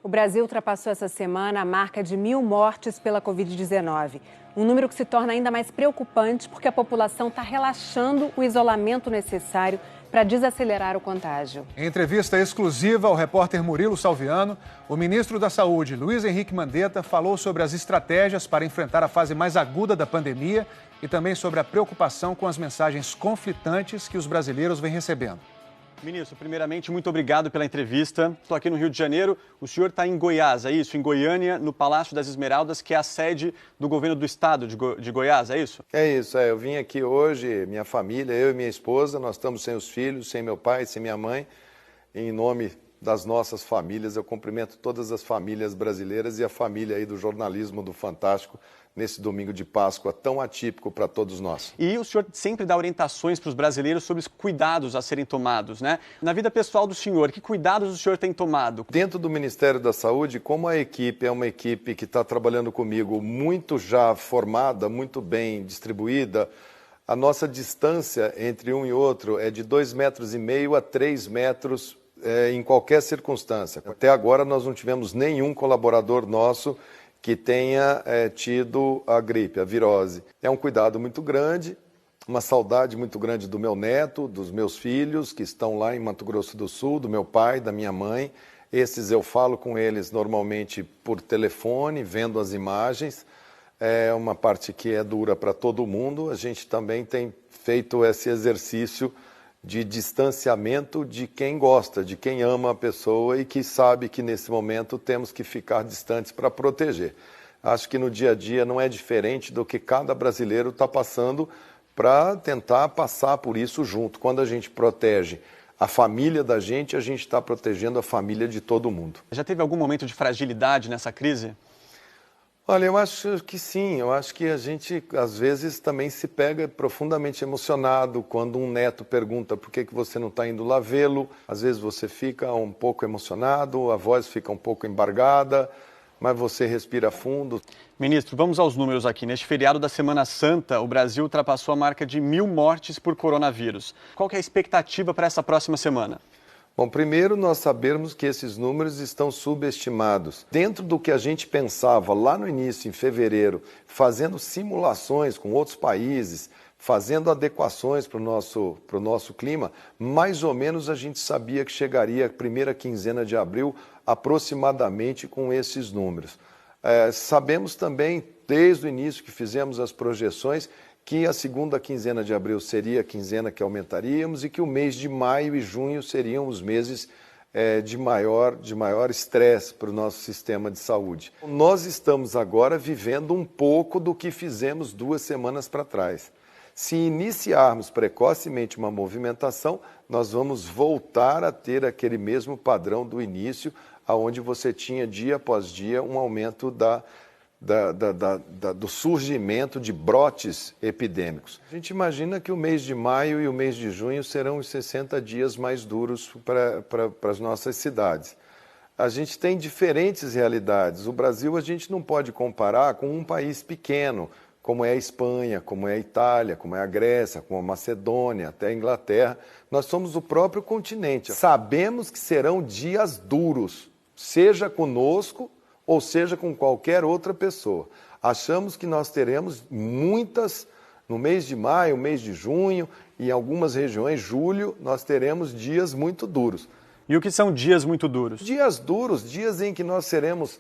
O Brasil ultrapassou essa semana a marca de 1.000 mortes pela Covid-19. Um número que se torna ainda mais preocupante porque a população está relaxando o isolamento necessário para desacelerar o contágio. Em entrevista exclusiva ao repórter Murilo Salviano, o ministro da Saúde, Luiz Henrique Mandetta, falou sobre as estratégias para enfrentar a fase mais aguda da pandemia e também sobre a preocupação com as mensagens conflitantes que os brasileiros vêm recebendo. Ministro, primeiramente, muito obrigado pela entrevista. Estou aqui no Rio de Janeiro. O senhor está em Goiás, é isso? Em Goiânia, no Palácio das Esmeraldas, que é a sede do governo do estado de Goiás, é isso? É isso, eu vim aqui hoje, minha família, eu e minha esposa, nós estamos sem os filhos, sem meu pai, sem minha mãe. Em nome das nossas famílias, eu cumprimento todas as famílias brasileiras e a família aí do jornalismo do Fantástico nesse domingo de Páscoa tão atípico para todos nós. E o senhor sempre dá orientações para os brasileiros sobre os cuidados a serem tomados, né? Na vida pessoal do senhor, que cuidados o senhor tem tomado? Dentro do Ministério da Saúde, como a equipe é uma equipe que está trabalhando comigo muito já formada, muito bem distribuída, a nossa distância entre um e outro é de 2,5 metros a 3 metros em qualquer circunstância. Até agora nós não tivemos nenhum colaborador nosso que tenha tido a gripe, a virose. É um cuidado muito grande, uma saudade muito grande do meu neto, dos meus filhos que estão lá em Mato Grosso do Sul, do meu pai, da minha mãe. Esses eu falo com eles normalmente por telefone, vendo as imagens. É uma parte que é dura para todo mundo. A gente também tem feito esse exercício de distanciamento de quem gosta, de quem ama a pessoa e que sabe que nesse momento temos que ficar distantes para proteger. Acho que no dia a dia não é diferente do que cada brasileiro está passando para tentar passar por isso junto. Quando a gente protege a família da gente, a gente está protegendo a família de todo mundo. Já teve algum momento de fragilidade nessa crise? Olha, eu acho que sim, eu acho que a gente às vezes também se pega profundamente emocionado quando um neto pergunta por que você não está indo lá vê-lo, às vezes você fica um pouco emocionado, a voz fica um pouco embargada, mas você respira fundo. Ministro, vamos aos números aqui. Neste feriado da Semana Santa, o Brasil ultrapassou a marca de 1.000 mortes por coronavírus. Qual que é a expectativa para essa próxima semana? Bom, primeiro nós sabemos que esses números estão subestimados. Dentro do que a gente pensava lá no início, em fevereiro, fazendo simulações com outros países, fazendo adequações para o nosso clima, mais ou menos a gente sabia que chegaria a primeira quinzena de abril aproximadamente com esses números. Sabemos também, desde o início que fizemos as projeções, que a segunda quinzena de abril seria a quinzena que aumentaríamos e que o mês de maio e junho seriam os meses de maior estresse para o nosso sistema de saúde. Nós estamos agora vivendo um pouco do que fizemos 2 semanas para trás. Se iniciarmos precocemente uma movimentação, nós vamos voltar a ter aquele mesmo padrão do início, onde você tinha dia após dia um aumento do surgimento de brotes epidêmicos. A gente imagina que o mês de maio e o mês de junho serão os 60 dias mais duros para as nossas cidades. A gente tem diferentes realidades. O Brasil a gente não pode comparar com um país pequeno, como é a Espanha, como é a Itália, como é a Grécia, como a Macedônia, até a Inglaterra. Nós somos o próprio continente. Sabemos que serão dias duros, seja conosco ou seja com qualquer outra pessoa. Achamos que nós teremos muitas, no mês de maio, mês de junho, e em algumas regiões, julho, nós teremos dias muito duros. E o que são dias muito duros? Dias duros, dias em que nós seremos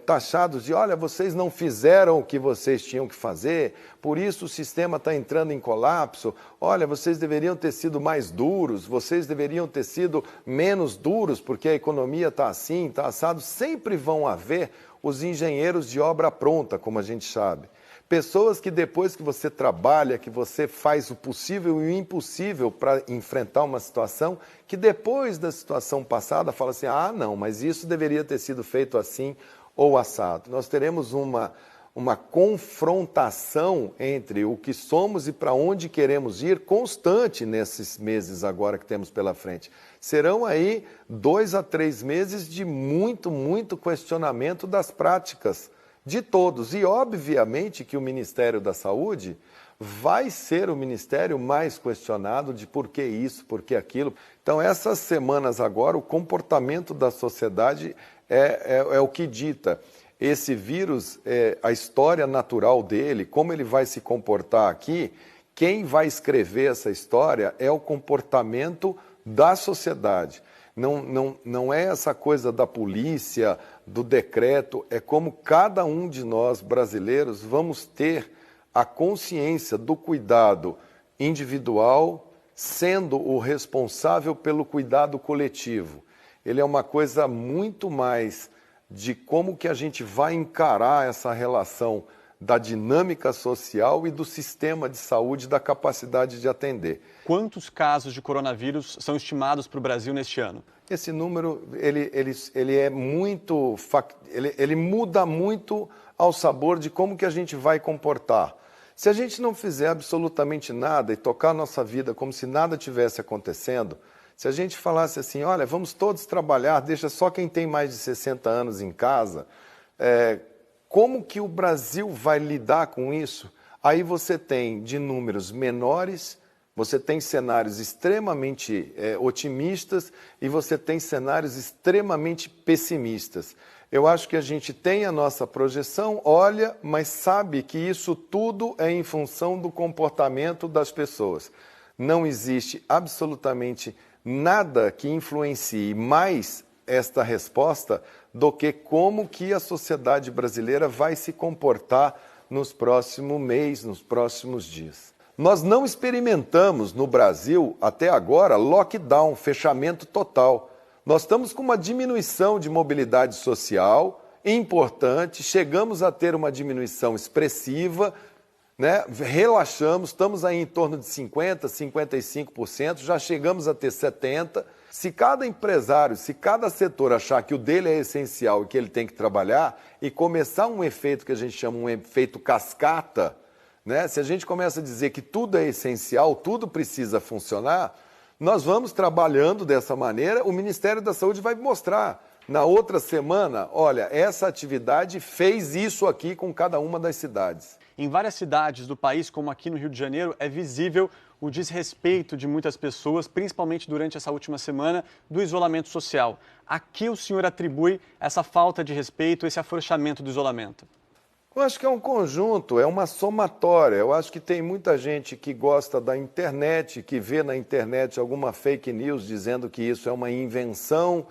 taxados de, olha, vocês não fizeram o que vocês tinham que fazer, por isso o sistema está entrando em colapso, olha, vocês deveriam ter sido mais duros, vocês deveriam ter sido menos duros, porque a economia está assim, está assado. Sempre vão haver os engenheiros de obra pronta, como a gente sabe. Pessoas que depois que você trabalha, que você faz o possível e o impossível para enfrentar uma situação, que depois da situação passada fala assim, ah não, mas isso deveria ter sido feito assim ou assado. Nós teremos uma confrontação entre o que somos e para onde queremos ir constante nesses meses agora que temos pela frente. Serão aí 2 a 3 meses de muito questionamento das práticas de todos. E, obviamente, que o Ministério da Saúde vai ser o ministério mais questionado de por que isso, por que aquilo. Então, essas semanas agora, o comportamento da sociedade é o que dita. Esse vírus, a história natural dele, como ele vai se comportar aqui, quem vai escrever essa história é o comportamento da sociedade. Não é essa coisa da polícia, do decreto, é como cada um de nós brasileiros vamos ter a consciência do cuidado individual, sendo o responsável pelo cuidado coletivo. Ele é uma coisa muito mais de como que a gente vai encarar essa relação da dinâmica social e do sistema de saúde, da capacidade de atender. Quantos casos de coronavírus são estimados para o Brasil neste ano? Esse número ele é muito, ele muda muito ao sabor de como que a gente vai comportar. Se a gente não fizer absolutamente nada e tocar a nossa vida como se nada tivesse acontecendo, se a gente falasse assim, olha, vamos todos trabalhar, deixa só quem tem mais de 60 anos em casa, como que o Brasil vai lidar com isso? Aí você tem de números menores, você tem cenários extremamente otimistas e você tem cenários extremamente pessimistas. Eu acho que a gente tem a nossa projeção, olha, mas sabe que isso tudo é em função do comportamento das pessoas. Não existe absolutamente nada que influencie mais esta resposta do que como que a sociedade brasileira vai se comportar nos próximos meses, nos próximos dias. Nós não experimentamos no Brasil, até agora, lockdown, fechamento total. Nós estamos com uma diminuição de mobilidade social importante, chegamos a ter uma diminuição expressiva, né? Relaxamos, estamos aí em torno de 50%, 55%, já chegamos a ter 70%. Se cada empresário, se cada setor achar que o dele é essencial e que ele tem que trabalhar e começar um efeito que a gente chama um efeito cascata, né? Se a gente começa a dizer que tudo é essencial, tudo precisa funcionar, nós vamos trabalhando dessa maneira, o Ministério da Saúde vai mostrar. Na outra semana, olha, essa atividade fez isso aqui com cada uma das cidades. Em várias cidades do país, como aqui no Rio de Janeiro, é visível o desrespeito de muitas pessoas, principalmente durante essa última semana do isolamento social. A que o senhor atribui essa falta de respeito, esse afrouxamento do isolamento? Eu acho que é um conjunto, é uma somatória. Eu acho que tem muita gente que gosta da internet, que vê na internet alguma fake news dizendo que isso é uma invenção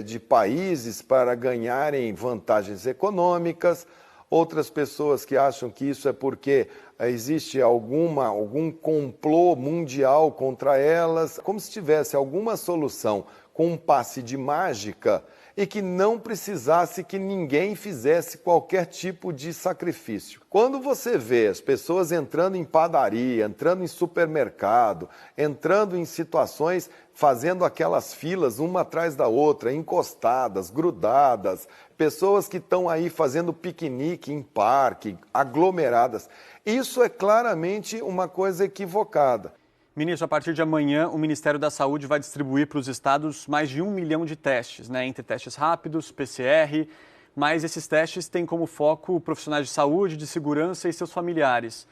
de países para ganharem vantagens econômicas. Outras pessoas que acham que isso é porque existe algum complô mundial contra elas, como se tivesse alguma solução com um passe de mágica e que não precisasse que ninguém fizesse qualquer tipo de sacrifício. Quando você vê as pessoas entrando em padaria, entrando em supermercado, entrando em situações, fazendo aquelas filas uma atrás da outra, encostadas, grudadas, pessoas que estão aí fazendo piquenique em parque, aglomeradas, isso é claramente uma coisa equivocada. Ministro, a partir de amanhã, o Ministério da Saúde vai distribuir para os estados mais de 1 milhão de testes, né? Entre testes rápidos, PCR, mas esses testes têm como foco profissionais de saúde, de segurança e seus familiares.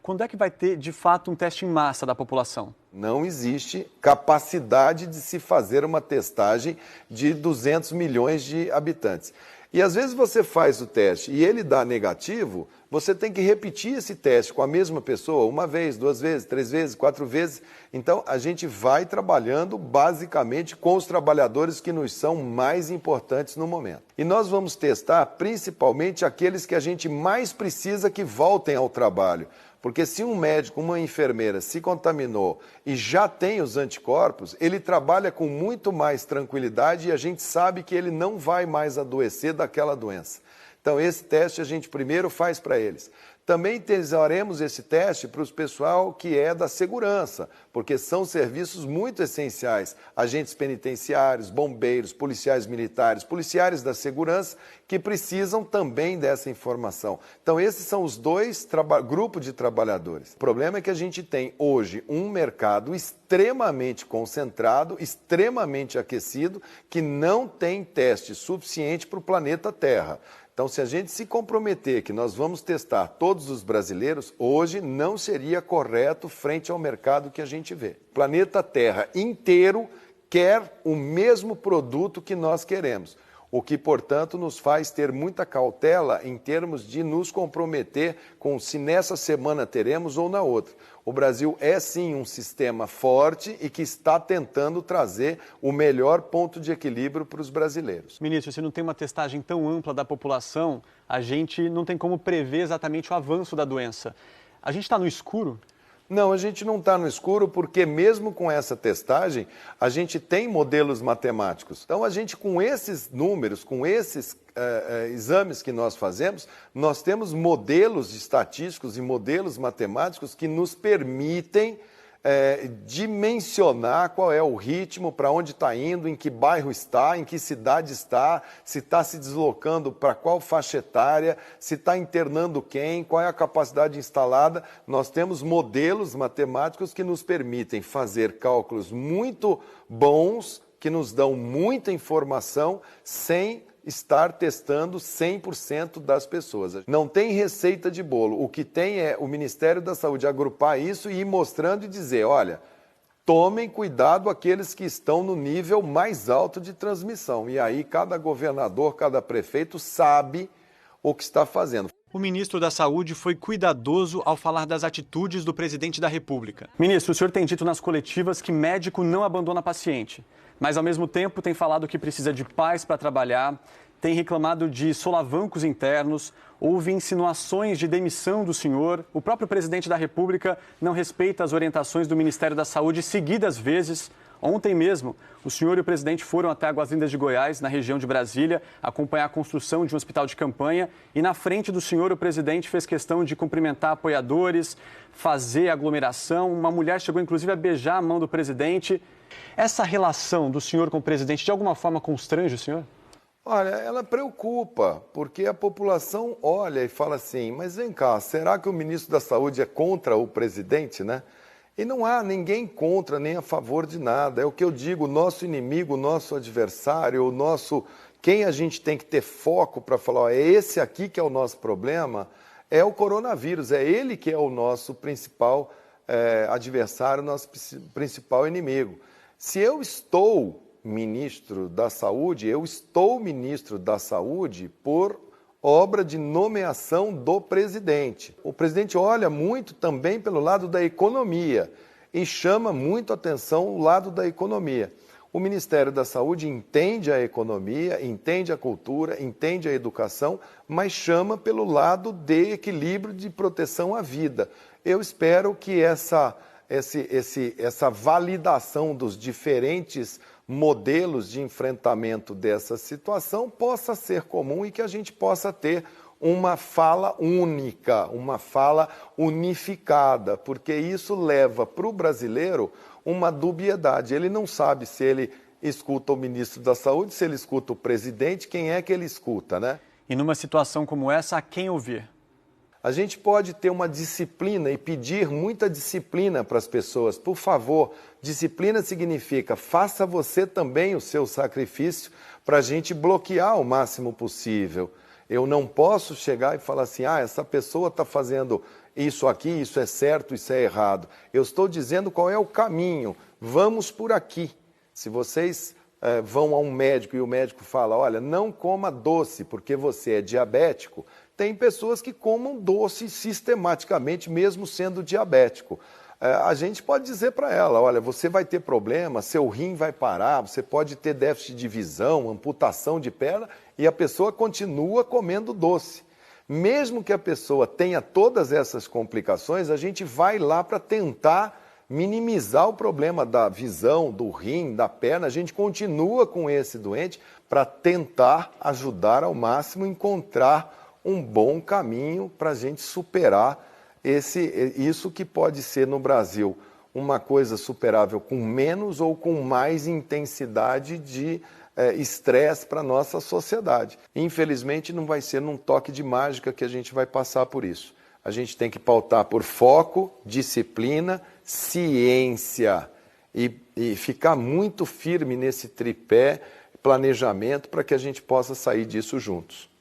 Quando é que vai ter, de fato, um teste em massa da população? Não existe capacidade de se fazer uma testagem de 200 milhões de habitantes. E às vezes você faz o teste e ele dá negativo, você tem que repetir esse teste com a mesma pessoa uma vez, 2 vezes, 3 vezes, 4 vezes. Então a gente vai trabalhando basicamente com os trabalhadores que nos são mais importantes no momento. E nós vamos testar principalmente aqueles que a gente mais precisa que voltem ao trabalho. Porque se um médico, uma enfermeira se contaminou e já tem os anticorpos, ele trabalha com muito mais tranquilidade e a gente sabe que ele não vai mais adoecer daquela doença. Então esse teste a gente primeiro faz para eles. Também utilizaremos esse teste para o pessoal que é da segurança, porque são serviços muito essenciais. Agentes penitenciários, bombeiros, policiais militares, policiais da segurança que precisam também dessa informação. Então esses são os dois grupos de trabalhadores. O problema é que a gente tem hoje um mercado extremamente concentrado, extremamente aquecido, que não tem teste suficiente para o planeta Terra. Então, se a gente se comprometer que nós vamos testar todos os brasileiros, hoje não seria correto frente ao mercado que a gente vê. O planeta Terra inteiro quer o mesmo produto que nós queremos. o que, portanto, nos faz ter muita cautela em termos de nos comprometer com se nessa semana teremos ou na outra. O Brasil é sim um sistema forte e que está tentando trazer o melhor ponto de equilíbrio para os brasileiros. Ministro, se não tem uma testagem tão ampla da população, a gente não tem como prever exatamente o avanço da doença. A gente está no escuro? Não, a gente não está no escuro porque mesmo com essa testagem, a gente tem modelos matemáticos. Então, a gente com esses números, com esses exames que nós fazemos, nós temos modelos estatísticos e modelos matemáticos que nos permitem dimensionar qual é o ritmo, para onde está indo, em que bairro está, em que cidade está, se está se deslocando para qual faixa etária, se está internando quem, qual é a capacidade instalada. Nós temos modelos matemáticos que nos permitem fazer cálculos muito bons, que nos dão muita informação, sem estar testando 100% das pessoas. Não tem receita de bolo. O que tem é o Ministério da Saúde agrupar isso e ir mostrando e dizer, olha, tomem cuidado aqueles que estão no nível mais alto de transmissão. E aí cada governador, cada prefeito sabe o que está fazendo. O ministro da Saúde foi cuidadoso ao falar das atitudes do presidente da República. Ministro, o senhor tem dito nas coletivas que médico não abandona paciente, mas ao mesmo tempo tem falado que precisa de paz para trabalhar, tem reclamado de solavancos internos, houve insinuações de demissão do senhor. O próprio presidente da República não respeita as orientações do Ministério da Saúde seguidas vezes. Ontem mesmo, o senhor e o presidente foram até Águas Lindas de Goiás, na região de Brasília, acompanhar a construção de um hospital de campanha. E na frente do senhor, o presidente fez questão de cumprimentar apoiadores, fazer aglomeração. Uma mulher chegou, inclusive, a beijar a mão do presidente. Essa relação do senhor com o presidente, de alguma forma, constrange o senhor? Olha, ela preocupa, porque a população olha e fala assim, mas vem cá, será que o ministro da Saúde é contra o presidente, né? E não há ninguém contra nem a favor de nada. É o que eu digo, o nosso inimigo, o nosso adversário, o nosso... Quem a gente tem que ter foco para falar, ó, é esse aqui que é o nosso problema, é o coronavírus, é ele que é o nosso principal adversário, nosso principal inimigo. Se eu estou ministro da Saúde, eu estou ministro da Saúde por obra de nomeação do presidente. O presidente olha muito também pelo lado da economia e chama muito atenção o lado da economia. O Ministério da Saúde entende a economia, entende a cultura, entende a educação, mas chama pelo lado de equilíbrio de proteção à vida. Eu espero que essa validação dos diferentes modelos de enfrentamento dessa situação possa ser comum e que a gente possa ter uma fala única, uma fala unificada, porque isso leva para o brasileiro uma dubiedade. Ele não sabe se ele escuta o ministro da Saúde, se ele escuta o presidente, quem é que ele escuta, né? E numa situação como essa, a quem ouvir? A gente pode ter uma disciplina e pedir muita disciplina para as pessoas. Por favor, disciplina significa faça você também o seu sacrifício para a gente bloquear o máximo possível. Eu não posso chegar e falar assim, essa pessoa está fazendo isso aqui, isso é certo, isso é errado. Eu estou dizendo qual é o caminho, vamos por aqui. Se vocês vão a um médico e o médico fala, olha, não coma doce porque você é diabético, tem pessoas que comam doce sistematicamente, mesmo sendo diabético. A gente pode dizer para ela, olha, você vai ter problema, seu rim vai parar, você pode ter déficit de visão, amputação de perna, e a pessoa continua comendo doce. Mesmo que a pessoa tenha todas essas complicações, a gente vai lá para tentar minimizar o problema da visão, do rim, da perna. A gente continua com esse doente para tentar ajudar ao máximo, encontrar um bom caminho para a gente superar isso que pode ser no Brasil uma coisa superável com menos ou com mais intensidade de estresse para a nossa sociedade. Infelizmente não vai ser num toque de mágica que a gente vai passar por isso. A gente tem que pautar por foco, disciplina, ciência e ficar muito firme nesse tripé, planejamento, para que a gente possa sair disso juntos.